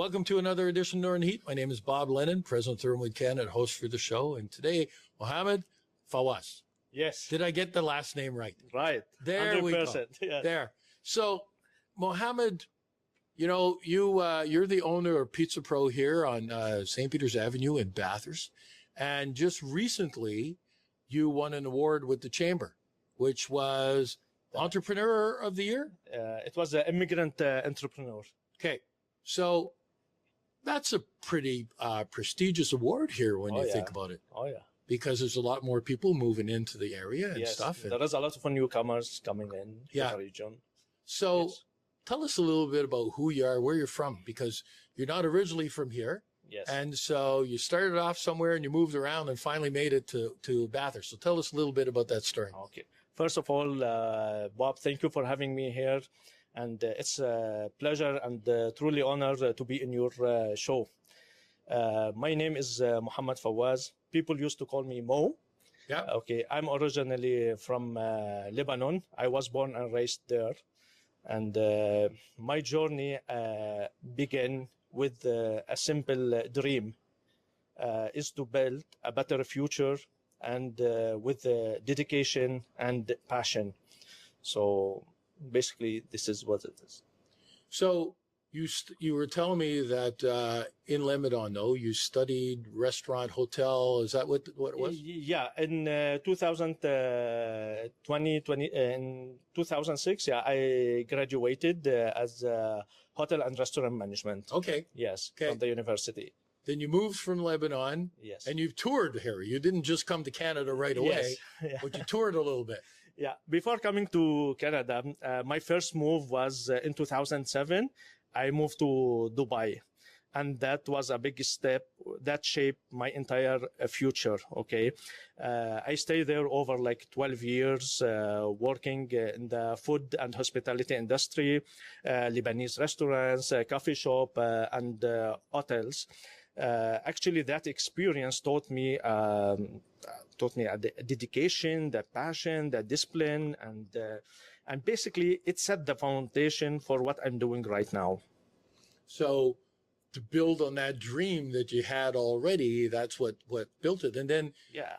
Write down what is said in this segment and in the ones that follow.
Welcome to another edition of Northern Heat. My name is Bob Lennon, President of ThermalWood Canada, host for the show. And today, Mohammad Fawaz. Yes. Did I get the last name right? Right. There 100%, we go. Yes. There. So, Mohammad, you're the owner of Pizza Pro here on St. Peter's Avenue in Bathurst. And just recently, you won an award with the Chamber, which was Entrepreneur of the Year? It was an immigrant entrepreneur. Okay. So that's a pretty prestigious award here when you think about it. Oh, yeah. Because there's a lot more people moving into the area and stuff. There is a lot of newcomers coming in to the region. So tell us a little bit about who you are, where you're from, because you're not originally from here. Yes. And so you started off somewhere and you moved around and finally made it to Bathurst. So tell us a little bit about that story. Okay. First of all, Bob, thank you for having me here. And it's a pleasure and truly honor to be in your show. My name is Mohammad Fawaz. People used to call me Mo. Yeah. Okay. I'm originally from Lebanon. I was born and raised there. And my journey began with a simple dream, is to build a better future and with dedication and passion. So basically, this is what it is. So you were telling me that in Lebanon, though, you studied restaurant, hotel. Is that what it was? Yeah, in 2006, I graduated as hotel and restaurant management. Okay. Yes, okay. From the university. Then you moved from Lebanon. Yes. And you've toured here. You didn't just come to Canada right away, but you toured a little bit. Yeah. Before coming to Canada, my first move was in 2007. I moved to Dubai. And that was a big step that shaped my entire future. Okay. I stayed there over like 12 years, working in the food and hospitality industry, Lebanese restaurants, coffee shop, and hotels. Actually, that experience taught me the dedication, the passion, the discipline, and basically it set the foundation for what I'm doing right now. So to build on that dream that you had already, that's what built it. And then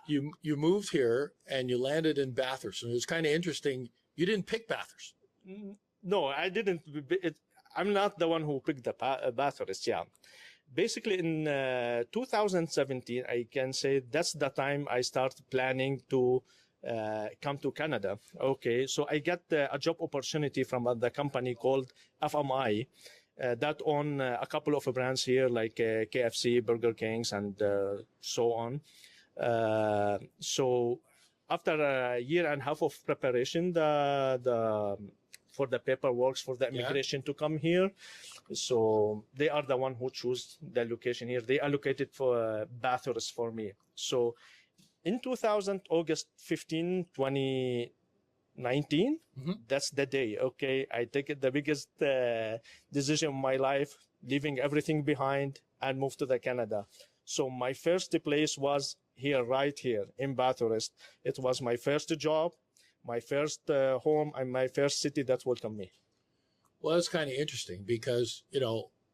you moved here and you landed in Bathurst. And it was kind of interesting. You didn't pick Bathurst. No, I didn't. I'm not the one who picked the Bathurst. Yeah. Basically, in 2017, I can say that's the time I started planning to come to Canada. Okay, so I got a job opportunity from the company called FMI that own a couple of brands here like KFC, Burger Kings, and so on. So after a year and a half of preparation, for the paperwork for the immigration to come here. So they are the one who choose the location here. They allocated for Bathurst for me. So in August 15, 2019, that's the day. Okay. I take it the biggest decision of my life, leaving everything behind and move to the Canada. So my first place was here, right here in Bathurst. It was my first job, my first home, and my first city that welcomed me. Well, that's kind of interesting because,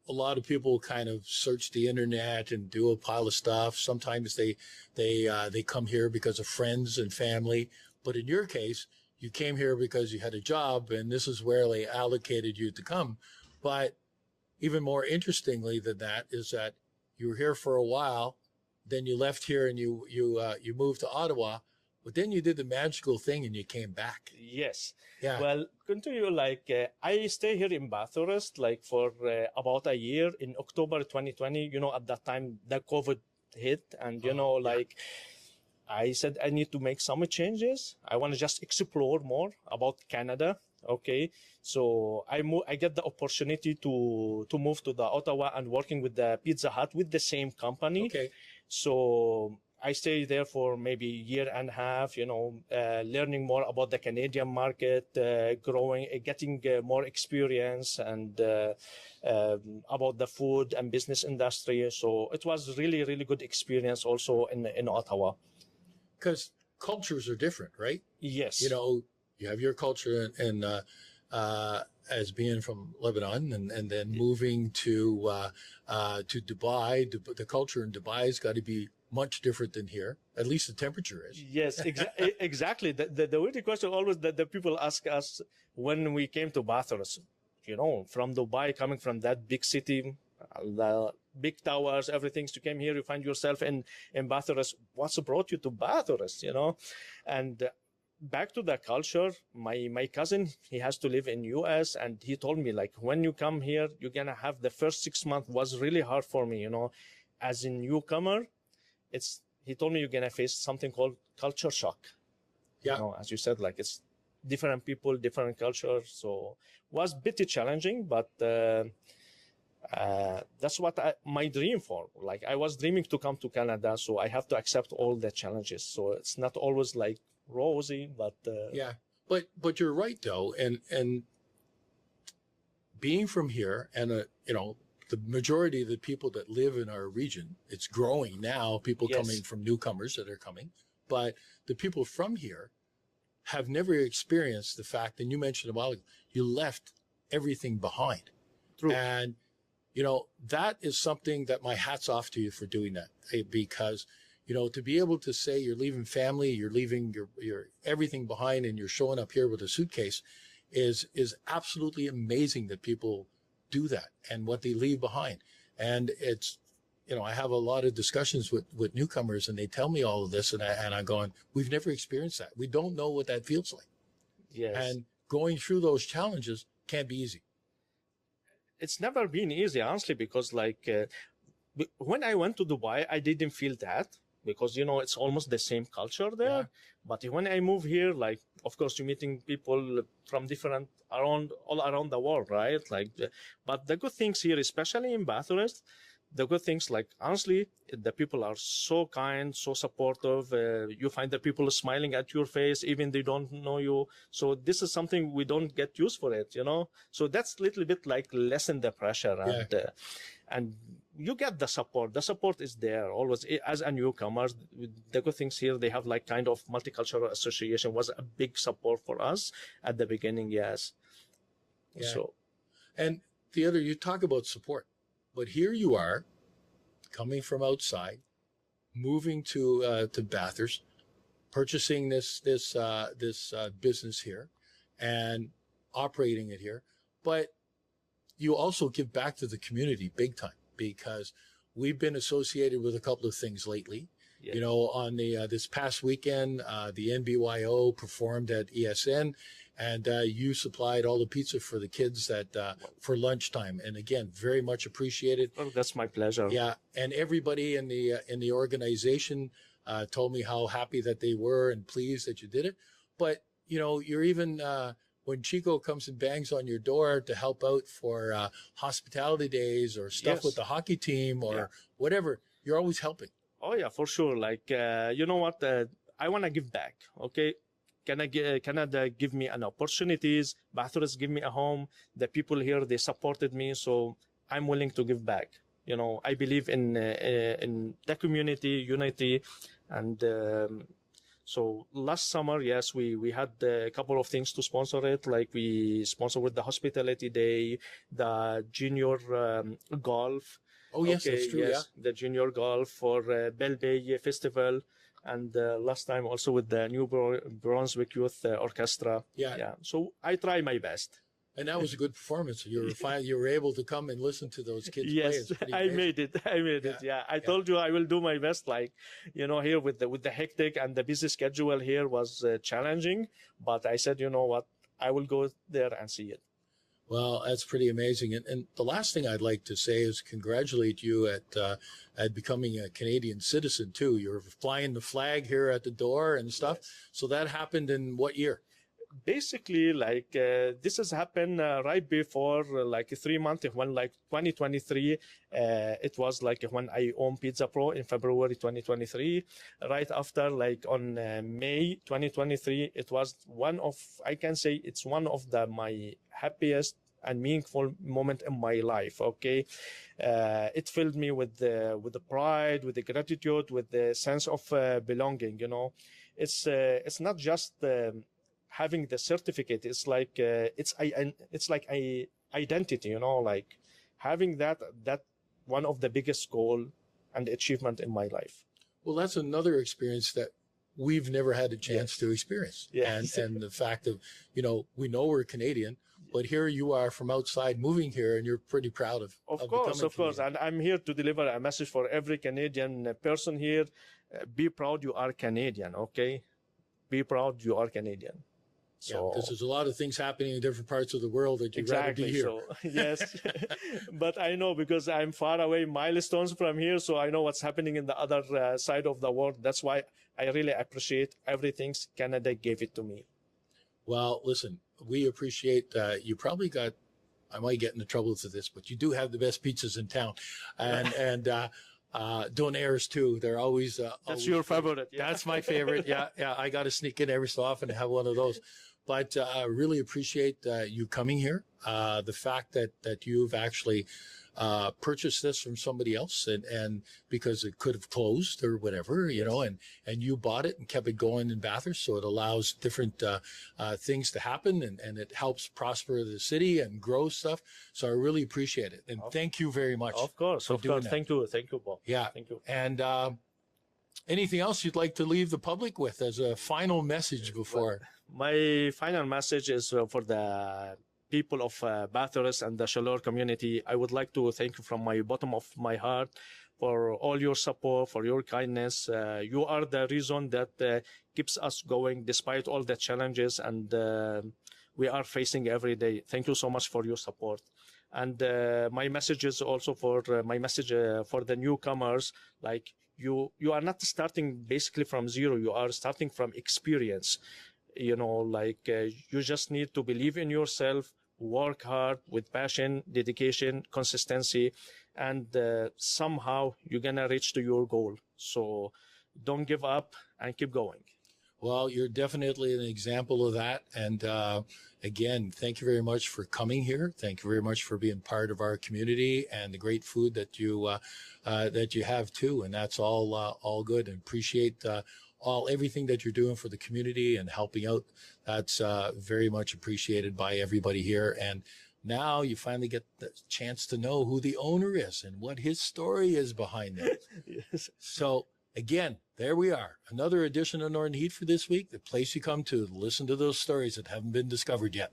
a lot of people kind of search the internet and do a pile of stuff. Sometimes they come here because of friends and family. But in your case, you came here because you had a job and this is where they allocated you to come. But even more interestingly than that is that you were here for a while, then you left here and you moved to Ottawa. But then you did the magical thing and you came back. Yes. Yeah. Well, continue I stay here in Bathurst for about a year. In October 2020, at that time the COVID hit, and I said I need to make some changes. I want to just explore more about Canada. Okay. So I get the opportunity to move to the Ottawa and working with the Pizza Hut with the same company. Okay. So I stayed there for maybe a year and a half, learning more about the Canadian market, growing, getting more experience and about the food and business industry. So it was really, really good experience also in Ottawa. Because cultures are different, right? Yes. You have your culture in as being from Lebanon and then moving to Dubai. The culture in Dubai has got to be much different than here. At least the temperature is. Yes, exactly. The weird question always that the people ask us when we came to Bathurst, from Dubai, coming from that big city, the big towers, everything. You came here, you find yourself in Bathurst. What's brought you to Bathurst, And back to the culture, my cousin, he has to live in US, and he told me, like, when you come here, you're going to have the first 6 months was really hard for me, as a newcomer. He told me you're going to face something called culture shock. Yeah. As you said, like, it's different people, different culture. So was a bit challenging, but that's what my dream for. Like, I was dreaming to come to Canada, so I have to accept all the challenges. So it's not always like rosy, but yeah. But you're right though, and being from here, and the majority of the people that live in our region, it's growing now. People Yes. coming from newcomers that are coming, but the people from here have never experienced the fact. And you mentioned a while ago, you left everything behind. True. And that is something that my hat's off to you for doing that, because to be able to say you're leaving family, you're leaving your everything behind, and you're showing up here with a suitcase is absolutely amazing that people do that and what they leave behind. And it's, I have a lot of discussions with newcomers, and they tell me all of this, and I'm going, we've never experienced that. We don't know what that feels like. yes. And going through those challenges can't be easy. It's never been easy, honestly, because when I went to Dubai, I didn't feel that, because it's almost the same culture there. Yeah. But when I move here, like, of course, you're meeting people from all around the world, right? But the good things here, especially in Bathurst, the good things, like, honestly, the people are so kind, so supportive. You find the people smiling at your face, even they don't know you. So this is something we don't get used for it, So that's a little bit like lessen the pressure. Yeah. And you get the support. The support is there always. As a newcomer, the good things here, they have like kind of multicultural association was a big support for us at the beginning. Yes. Yeah. So, and you talk about support, but here you are coming from outside, moving to Bathurst, purchasing this business here and operating it here. But you also give back to the community big time, because we've been associated with a couple of things lately. yeah. On the this past weekend, the NBYO performed at ESN, and you supplied all the pizza for the kids for lunchtime. And again, very much appreciated. Oh, that's my pleasure. Yeah, and everybody in the organization told me how happy that they were and pleased that you did it. But you're even when Chico comes and bangs on your door to help out for hospitality days or stuff Yes. with the hockey team or whatever, you're always helping. Oh yeah, for sure. Like, you know what? I want to give back. Okay. Canada give me an opportunities. Bathurst give me a home. The people here, they supported me. So I'm willing to give back. I believe in the community, unity. And, so last summer, yes, we had a couple of things to sponsor it. Like, we sponsored the hospitality day, the junior golf. Oh yes, that's true. Yes, the junior golf for Baie festival, and last time also with the New Brunswick Youth Orchestra. Yeah. Yeah. So I try my best. And that was a good performance. You were able to come and listen to those kids play. Yes, It's pretty I amazing. made it. Yeah. I told you I will do my best. Like, here with the hectic and the busy schedule here was challenging, but I said, you know what, I will go there and see it. Well, that's pretty amazing. And the last thing I'd like to say is congratulate you at becoming a Canadian citizen too. You're flying the flag here at the door and stuff. Yes. So that happened in what year? Basically, like, this has happened right before, like, 3 months, when, like, 2023, it was like when I owned Pizza Pro in February 2023. Right after, like, on May 2023, it was I can say it's one of my happiest and meaningful moment in my life. Okay. It filled me with the pride, with the gratitude, with the sense of belonging. It's not just having the certificate is like it's like a identity, you know, like having that one of the biggest goal and achievement in my life. Well, that's another experience that we've never had a chance to experience. Yes. And the fact of, you know, we know we're Canadian, but here you are from outside moving here, and you're pretty proud of course, of course. And I'm here to deliver a message for every Canadian person here. Be proud you are Canadian, okay? Be proud you are Canadian. So, because there's a lot of things happening in different parts of the world that you'd rather be here. So, yes. But I know, because I'm far away, milestones from here, so I know what's happening in the other side of the world. That's why I really appreciate everything Canada gave it to me. Well, listen, we appreciate you probably got, I might get into trouble for this, but you do have the best pizzas in town. And Donairs too. They're always that's your favorite. Yeah. That's my favorite. Yeah. I got to sneak in every so often to have one of those. But I really appreciate you coming here. The fact that you've actually purchased this from somebody else, and because it could have closed or whatever, you know, and you bought it and kept it going in Bathurst, so it allows different things to happen, and it helps prosper the city and grow stuff. So I really appreciate it, and thank you very much. Of course. Thank you, Bob. Yeah, thank you. And anything else you'd like to leave the public with as a final message before? My final message is for the people of Bathurst and the Chaleur community. I would like to thank you from my bottom of my heart for all your support, for your kindness. You are the reason that keeps us going despite all the challenges and we are facing every day. Thank you so much for your support. And my message is also for for the newcomers, like you are not starting basically from zero. You are starting from experience. You know, like you just need to believe in yourself, work hard with passion, dedication, consistency, and somehow you're gonna reach to your goal. So don't give up and keep going. Well, you're definitely an example of that. And again, thank you very much for coming here. Thank you very much for being part of our community and the great food that you have too. And that's all good, and appreciate everything that you're doing for the community and helping out. That's very much appreciated by everybody here. And now you finally get the chance to know who the owner is and what his story is behind it. Yes. So again, there we are. Another edition of Northern Heat for this week, the place you come to listen to those stories that haven't been discovered yet.